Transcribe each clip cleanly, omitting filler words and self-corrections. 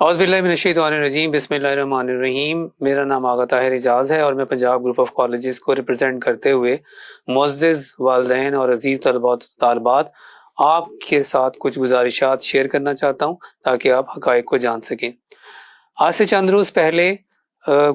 اعوذ باللہ من الشیطان الرجیم، بسم اللہ الرحمن الرحیم۔ میرا نام آغا طاہر اعجاز ہے اور میں پنجاب گروپ آف کالجز کو ریپرزینٹ کرتے ہوئے معزز والدین اور عزیز طلباء طالبات آپ کے ساتھ کچھ گزارشات شیئر کرنا چاہتا ہوں تاکہ آپ حقائق کو جان سکیں۔ آج سے چند روز پہلے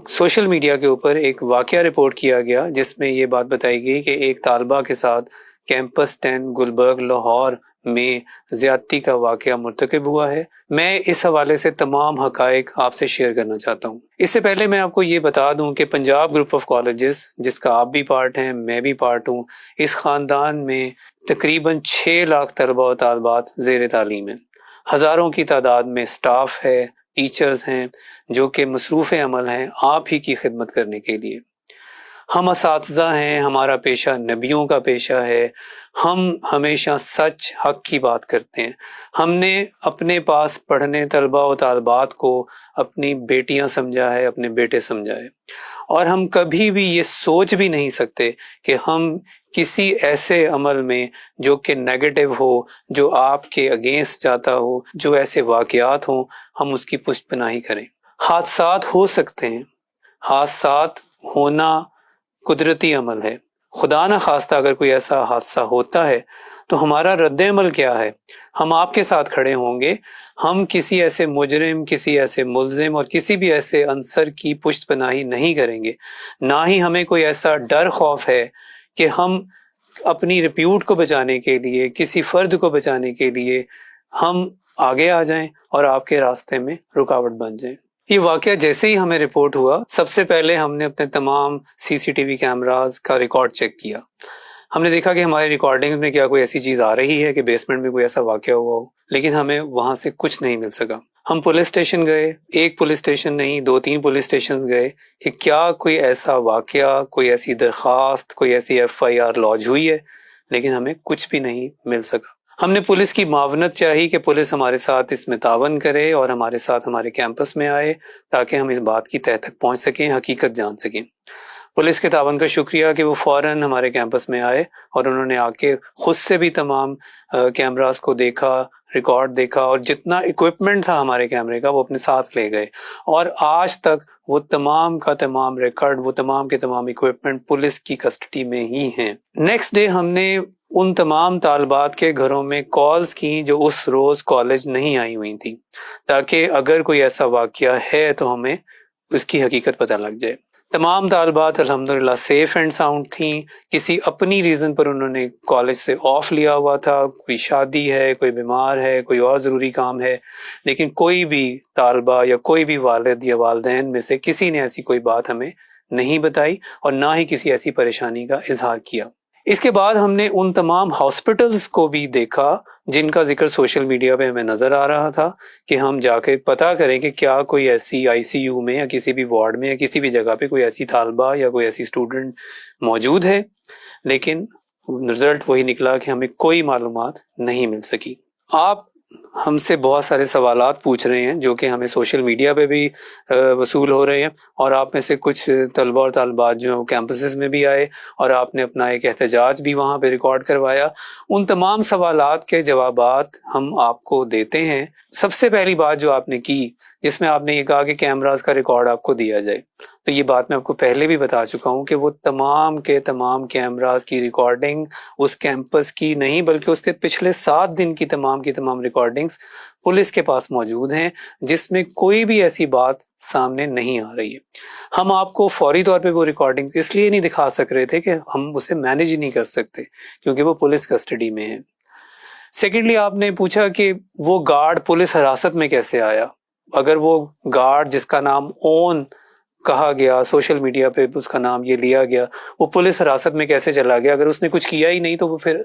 سوشل میڈیا کے اوپر ایک واقعہ رپورٹ کیا گیا جس میں یہ بات بتائی گئی کہ ایک طالبہ کے ساتھ کیمپس 10 گلبرگ لاہور میں زیادتی کا واقعہ مرتکب ہوا ہے۔ میں اس حوالے سے تمام حقائق آپ سے شیئر کرنا چاہتا ہوں۔ اس سے پہلے میں آپ کو یہ بتا دوں کہ پنجاب گروپ آف کالجز، جس کا آپ بھی پارٹ ہیں، میں بھی پارٹ ہوں، اس خاندان میں تقریباً 6 لاکھ طلباء و طالبات زیر تعلیم ہیں۔ ہزاروں کی تعداد میں سٹاف ہے، ٹیچرز ہیں جو کہ مصروف عمل ہیں آپ ہی کی خدمت کرنے کے لیے۔ ہم اساتذہ ہیں، ہمارا پیشہ نبیوں کا پیشہ ہے، ہم ہمیشہ سچ حق کی بات کرتے ہیں۔ ہم نے اپنے پاس پڑھنے طلباء و طالبات کو اپنی بیٹیاں سمجھا ہے، اپنے بیٹے سمجھا ہے، اور ہم کبھی بھی یہ سوچ بھی نہیں سکتے کہ ہم کسی ایسے عمل میں جو کہ نیگیٹو ہو، جو آپ کے اگینسٹ جاتا ہو، جو ایسے واقعات ہوں، ہم اس کی پشت پناہی کریں۔ حادثات ہو سکتے ہیں، حادثات ہونا قدرتی عمل ہے۔ خدا نہ خواستہ اگر کوئی ایسا حادثہ ہوتا ہے تو ہمارا رد عمل کیا ہے؟ ہم آپ کے ساتھ کھڑے ہوں گے۔ ہم کسی ایسے مجرم، کسی ایسے ملزم اور کسی بھی ایسے عنصر کی پشت پناہی نہیں کریں گے۔ نہ ہی ہمیں کوئی ایسا ڈر خوف ہے کہ ہم اپنی ریپیوٹ کو بچانے کے لیے، کسی فرد کو بچانے کے لیے ہم آگے آ جائیں اور آپ کے راستے میں رکاوٹ بن جائیں۔ یہ واقعہ جیسے ہی ہمیں رپورٹ ہوا، سب سے پہلے ہم نے اپنے تمام CCTV کیمراز کا ریکارڈ چیک کیا۔ ہم نے دیکھا کہ ہماری ریکارڈنگ میں کیا کوئی ایسی چیز آ رہی ہے کہ بیسمنٹ میں کوئی ایسا واقعہ ہوا ہو، لیکن ہمیں وہاں سے کچھ نہیں مل سکا۔ ہم پولیس اسٹیشن گئے، ایک پولیس اسٹیشن نہیں 2-3 پولیس اسٹیشن گئے کہ کیا کوئی ایسا واقعہ، کوئی ایسی درخواست، کوئی ایسی FIR لانچ ہوئی ہے، لیکن ہمیں کچھ بھی نہیں مل سکا۔ ہم نے پولیس کی معاونت چاہی کہ پولیس ہمارے ساتھ اس میں تعاون کرے اور ہمارے ساتھ ہمارے کیمپس میں آئے تاکہ ہم اس بات کی تہہ تک پہنچ سکیں، حقیقت جان سکیں۔ پولیس کے تعاون کا شکریہ کہ وہ فوراً ہمارے کیمپس میں آئے اور انہوں نے آ کے خود سے بھی تمام کیمراز کو دیکھا، ریکارڈ دیکھا، اور جتنا ایکوپمنٹ تھا ہمارے کیمرے کا وہ اپنے ساتھ لے گئے، اور آج تک وہ تمام کا تمام ریکارڈ، وہ تمام کے تمام ایکوپمنٹ پولیس کی کسٹڈی میں ہی ہیں۔ نیکسٹ ڈے ہم نے ان تمام طالبات کے گھروں میں کالز کی جو اس روز کالج نہیں آئی ہوئی تھیں، تاکہ اگر کوئی ایسا واقعہ ہے تو ہمیں اس کی حقیقت پتہ لگ جائے۔ تمام طالبات الحمدللہ سیف اینڈ ساؤنڈ تھیں۔ کسی اپنی ریزن پر انہوں نے کالج سے آف لیا ہوا تھا، کوئی شادی ہے، کوئی بیمار ہے، کوئی اور ضروری کام ہے، لیکن کوئی بھی طالبہ یا کوئی بھی والد یا والدین میں سے کسی نے ایسی کوئی بات ہمیں نہیں بتائی اور نہ ہی کسی ایسی پریشانی کا اظہار کیا۔ اس کے بعد ہم نے ان تمام ہاسپٹلز کو بھی دیکھا جن کا ذکر سوشل میڈیا پہ ہمیں نظر آ رہا تھا کہ ہم جا کے پتہ کریں کہ کیا کوئی ایسی ICU میں یا کسی بھی وارڈ میں یا کسی بھی جگہ پہ کوئی ایسی طالبہ یا کوئی ایسی اسٹوڈنٹ موجود ہے، لیکن رزلٹ وہی نکلا کہ ہمیں کوئی معلومات نہیں مل سکی۔ آپ ہم سے بہت سارے سوالات پوچھ رہے ہیں جو کہ ہمیں سوشل میڈیا پہ بھی وصول ہو رہے ہیں، اور آپ میں سے کچھ طلبہ اور طالبات جو کیمپسز میں بھی آئے اور آپ نے اپنا ایک احتجاج بھی وہاں پہ ریکارڈ کروایا۔ ان تمام سوالات کے جوابات ہم آپ کو دیتے ہیں۔ سب سے پہلی بات جو آپ نے کی، جس میں آپ نے یہ کہا کہ کیمراز کا ریکارڈ آپ کو دیا جائے، تو یہ بات میں آپ کو پہلے بھی بتا چکا ہوں کہ وہ تمام کے تمام کیمراز کی ریکارڈنگ اس کیمپس کی نہیں بلکہ اس کے پچھلے 7 دن کی تمام ریکارڈنگز پولیس کے پاس موجود ہیں، جس میں کوئی بھی ایسی بات سامنے نہیں آ رہی ہے۔ ہم آپ کو فوری طور پہ وہ ریکارڈنگز اس لیے نہیں دکھا سک رہے تھے کہ ہم اسے مینیج نہیں کر سکتے کیونکہ وہ پولیس کسٹڈی میں ہے۔ سیکنڈلی آپ نے پوچھا کہ وہ گارڈ پولیس حراست میں کیسے آیا؟ اگر وہ گارڈ جس کا نام اون کہا گیا، سوشل میڈیا پہ اس کا نام یہ لیا گیا، وہ پولیس حراست میں کیسے چلا گیا؟ اگر اس نے کچھ کیا ہی نہیں تو وہ پھر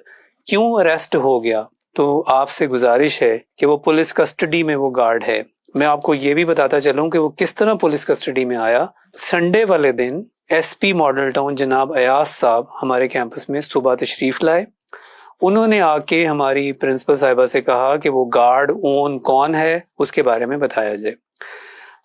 کیوں اریسٹ ہو گیا؟ تو آپ سے گزارش ہے کہ وہ پولیس کسٹڈی میں وہ گارڈ ہے۔ میں آپ کو یہ بھی بتاتا چلوں کہ وہ کس طرح پولیس کسٹڈی میں آیا۔ سنڈے والے دن SP ماڈل ٹاؤن جناب ایاز صاحب ہمارے کیمپس میں صبح تشریف لائے۔ انہوں نے آ کے ہماری پرنسپل صاحبہ سے کہا کہ وہ گارڈ اون کون ہے، اس کے بارے میں بتایا جائے۔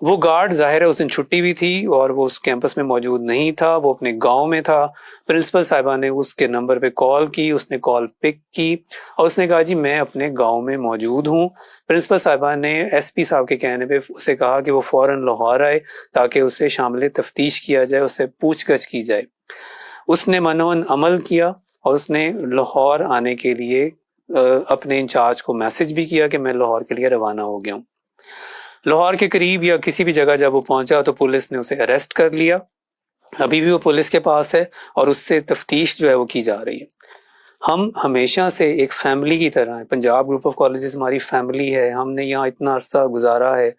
وہ گارڈ ظاہر ہے اس دن چھٹی بھی تھی اور وہ اس کیمپس میں موجود نہیں تھا، وہ اپنے گاؤں میں تھا۔ پرنسپل صاحبہ نے اس کے نمبر پہ کال کی، اس نے کال پک کی اور اس نے کہا جی میں اپنے گاؤں میں موجود ہوں۔ پرنسپل صاحبہ نے ایس پی صاحب کے کہنے پہ اسے کہا کہ وہ فوراً لاہور آئے تاکہ اسے شامل تفتیش کیا جائے، اس سے پوچھ گچھ کی جائے۔ اس نے منون عمل کیا اور اس نے لاہور آنے کے لیے اپنے انچارج کو میسج بھی کیا کہ میں لاہور کے لیے روانہ ہو گیا ہوں۔ لاہور کے قریب یا کسی بھی جگہ جب وہ پہنچا تو پولیس نے اسے اریسٹ کر لیا، ابھی بھی وہ پولیس کے پاس ہے اور اس سے تفتیش جو ہے وہ کی جا رہی ہے۔ ہم ہمیشہ سے ایک فیملی کی طرح ہیں، پنجاب گروپ آف کالجز ہماری فیملی ہے، ہم نے یہاں اتنا عرصہ گزارا ہے،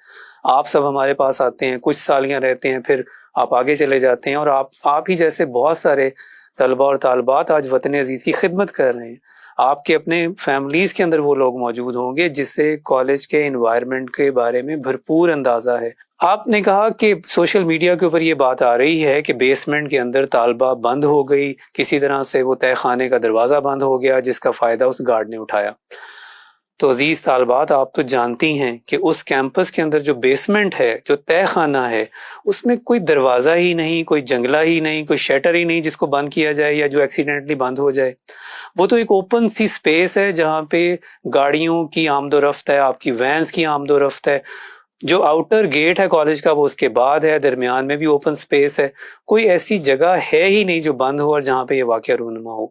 آپ سب ہمارے پاس آتے ہیں، کچھ سالیاں رہتے ہیں، پھر آپ آگے چلے جاتے ہیں، اور آپ ہی جیسے بہت سارے طلبہ اور طالبات آج وطن عزیز کی خدمت کر رہے ہیں۔ آپ کے اپنے فیملیز کے اندر وہ لوگ موجود ہوں گے جس سے کالج کے انوائرمنٹ کے بارے میں بھرپور اندازہ ہے۔ آپ نے کہا کہ سوشل میڈیا کے اوپر یہ بات آ رہی ہے کہ بیسمنٹ کے اندر طالبہ بند ہو گئی، کسی طرح سے وہ تہہ خانے کا دروازہ بند ہو گیا جس کا فائدہ اس گارڈ نے اٹھایا۔ تو عزیز طالبات، آپ تو جانتی ہیں کہ اس کیمپس کے اندر جو بیسمنٹ ہے، جو تہہ خانہ ہے، اس میں کوئی دروازہ ہی نہیں، کوئی جنگلہ ہی نہیں، کوئی شٹر ہی نہیں جس کو بند کیا جائے یا جو ایکسیڈنٹلی بند ہو جائے۔ وہ تو ایک اوپن سی سپیس ہے جہاں پہ گاڑیوں کی آمد و رفت ہے، آپ کی وینز کی آمد و رفت ہے۔ جو آؤٹر گیٹ ہے کالج کا وہ اس کے بعد ہے، درمیان میں بھی اوپن سپیس ہے، کوئی ایسی جگہ ہے ہی نہیں جو بند ہو اور جہاں پہ یہ واقعہ رونما ہو۔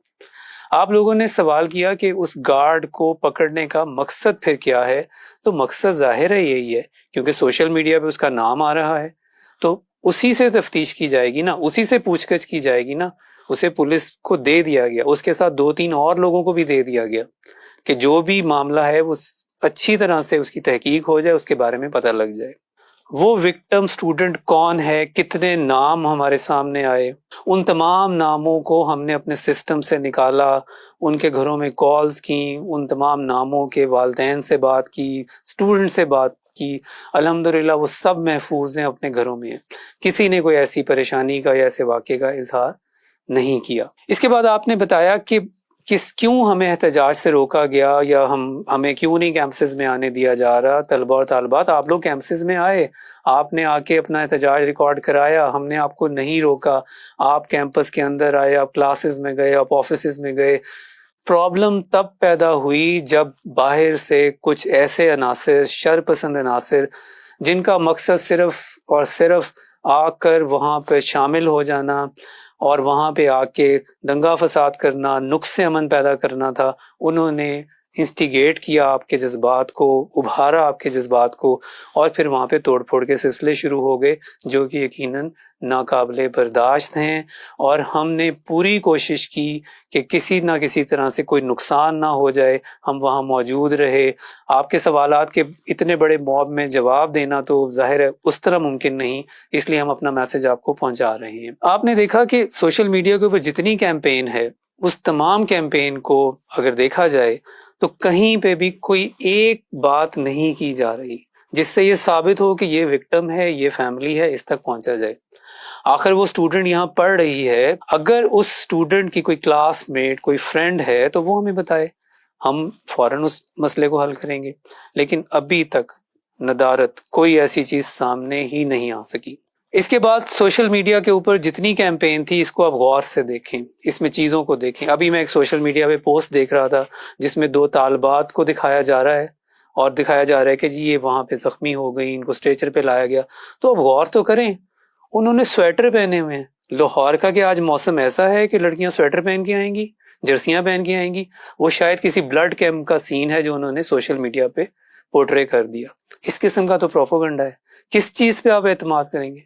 آپ لوگوں نے سوال کیا کہ اس گارڈ کو پکڑنے کا مقصد پھر کیا ہے، تو مقصد ظاہر ہے یہی ہے، کیونکہ سوشل میڈیا پہ اس کا نام آ رہا ہے تو اسی سے تفتیش کی جائے گی نا، اسی سے پوچھ گچھ کی جائے گی نا۔ اسے پولیس کو دے دیا گیا، اس کے ساتھ 2-3 اور لوگوں کو بھی دے دیا گیا کہ جو بھی معاملہ ہے وہ اچھی طرح سے اس کی تحقیق ہو جائے، اس کے بارے میں پتہ لگ جائے۔ وہ وکٹم سٹوڈنٹ کون ہے، کتنے نام ہمارے سامنے آئے، ان تمام ناموں کو ہم نے اپنے سسٹم سے نکالا، ان کے گھروں میں کالز کی، ان تمام ناموں کے والدین سے بات کی، سٹوڈنٹ سے بات کی، الحمدللہ وہ سب محفوظ ہیں، اپنے گھروں میں ہیں، کسی نے کوئی ایسی پریشانی کا یا ایسے واقعے کا اظہار نہیں کیا۔ اس کے بعد آپ نے بتایا کہ کیوں ہمیں احتجاج سے روکا گیا یا ہمیں کیوں نہیں کیمپسز میں آنے دیا جا رہا۔ طلبہ اور طالبات، آپ لوگ کیمپسز میں آئے، آپ نے آ کے اپنا احتجاج ریکارڈ کرایا، ہم نے آپ کو نہیں روکا، آپ کیمپس کے اندر آئے، آپ کلاسز میں گئے، آپ آفیسز میں گئے۔ پرابلم تب پیدا ہوئی جب باہر سے کچھ ایسے عناصر، شر پسند عناصر، جن کا مقصد صرف اور صرف آ کر وہاں پہ شامل ہو جانا اور وہاں پہ آ کے دنگا فساد کرنا، نقص امن پیدا کرنا تھا، انہوں نے انسٹیگیٹ کیا آپ کے جذبات کو، ابھارا آپ کے جذبات کو، اور پھر وہاں پہ توڑ پھوڑ کے سلسلے شروع ہو گئے جو کہ یقیناً ناقابل برداشت ہیں۔ اور ہم نے پوری کوشش کی کہ کسی نہ کسی طرح سے کوئی نقصان نہ ہو جائے، ہم وہاں موجود رہے۔ آپ کے سوالات کے اتنے بڑے موب میں جواب دینا تو ظاہر ہے اس طرح ممکن نہیں، اس لیے ہم اپنا میسج آپ کو پہنچا رہے ہیں۔ آپ نے دیکھا کہ سوشل میڈیا کے اوپر جتنی کیمپین ہے، اس تمام کیمپین کو اگر دیکھا جائے تو کہیں پہ بھی کوئی ایک بات نہیں کی جا رہی جس سے یہ ثابت ہو کہ یہ وکٹم ہے، یہ فیملی ہے، اس تک پہنچا جائے۔ آخر وہ اسٹوڈنٹ یہاں پڑھ رہی ہے، اگر اس اسٹوڈنٹ کی کوئی کلاس میٹ، کوئی فرینڈ ہے تو وہ ہمیں بتائے، ہم فوراً اس مسئلے کو حل کریں گے، لیکن ابھی تک ندارت کوئی ایسی چیز سامنے ہی نہیں آ سکی۔ اس کے بعد سوشل میڈیا کے اوپر جتنی کیمپین تھی، اس کو آپ غور سے دیکھیں، اس میں چیزوں کو دیکھیں۔ ابھی میں ایک سوشل میڈیا پہ پوسٹ دیکھ رہا تھا جس میں 2 طالبات کو دکھایا جا رہا ہے اور دکھایا جا رہا ہے کہ جی یہ وہاں پہ زخمی ہو گئی، ان کو اسٹریچر پہ لایا گیا۔ تو اب غور تو کریں، انہوں نے سویٹر پہنے ہوئے ہیں۔ لاہور کا کہ آج موسم ایسا ہے کہ لڑکیاں سویٹر پہن کے آئیں گی، جرسیاں پہن کے آئیں گی۔ وہ شاید کسی بلڈ کیمپ کا سین ہے جو انہوں نے سوشل میڈیا پہ پورٹرے کر دیا۔ اس قسم کا تو پروپیگنڈا ہے، کس چیز پہ آپ اعتماد کریں گے؟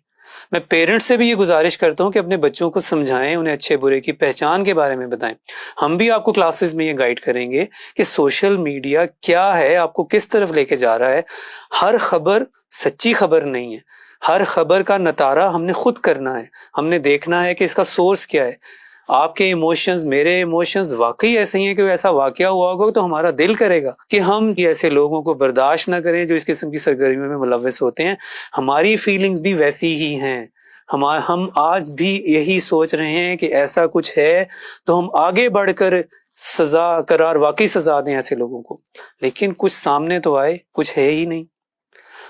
میں پیرنٹس سے بھی یہ گزارش کرتا ہوں کہ اپنے بچوں کو سمجھائیں، انہیں اچھے برے کی پہچان کے بارے میں بتائیں۔ ہم بھی آپ کو کلاسز میں یہ گائیڈ کریں گے کہ سوشل میڈیا کیا ہے، آپ کو کس طرف لے کے جا رہا ہے۔ ہر خبر سچی خبر نہیں ہے، ہر خبر کا نتارہ ہم نے خود کرنا ہے، ہم نے دیکھنا ہے کہ اس کا سورس کیا ہے۔ آپ کے ایموشنز، میرے ایموشنز واقعی ایسے ہی ہیں کہ ایسا واقعہ ہوا ہوگا تو ہمارا دل کرے گا کہ ہم ایسے لوگوں کو برداشت نہ کریں جو اس قسم کی سرگرمیوں میں ملوث ہوتے ہیں۔ ہماری فیلنگز بھی ویسی ہی ہیں، ہم آج بھی یہی سوچ رہے ہیں کہ ایسا کچھ ہے تو ہم آگے بڑھ کر سزا قرار، واقعی سزا دیں ایسے لوگوں کو، لیکن کچھ سامنے تو آئے، کچھ ہے ہی نہیں۔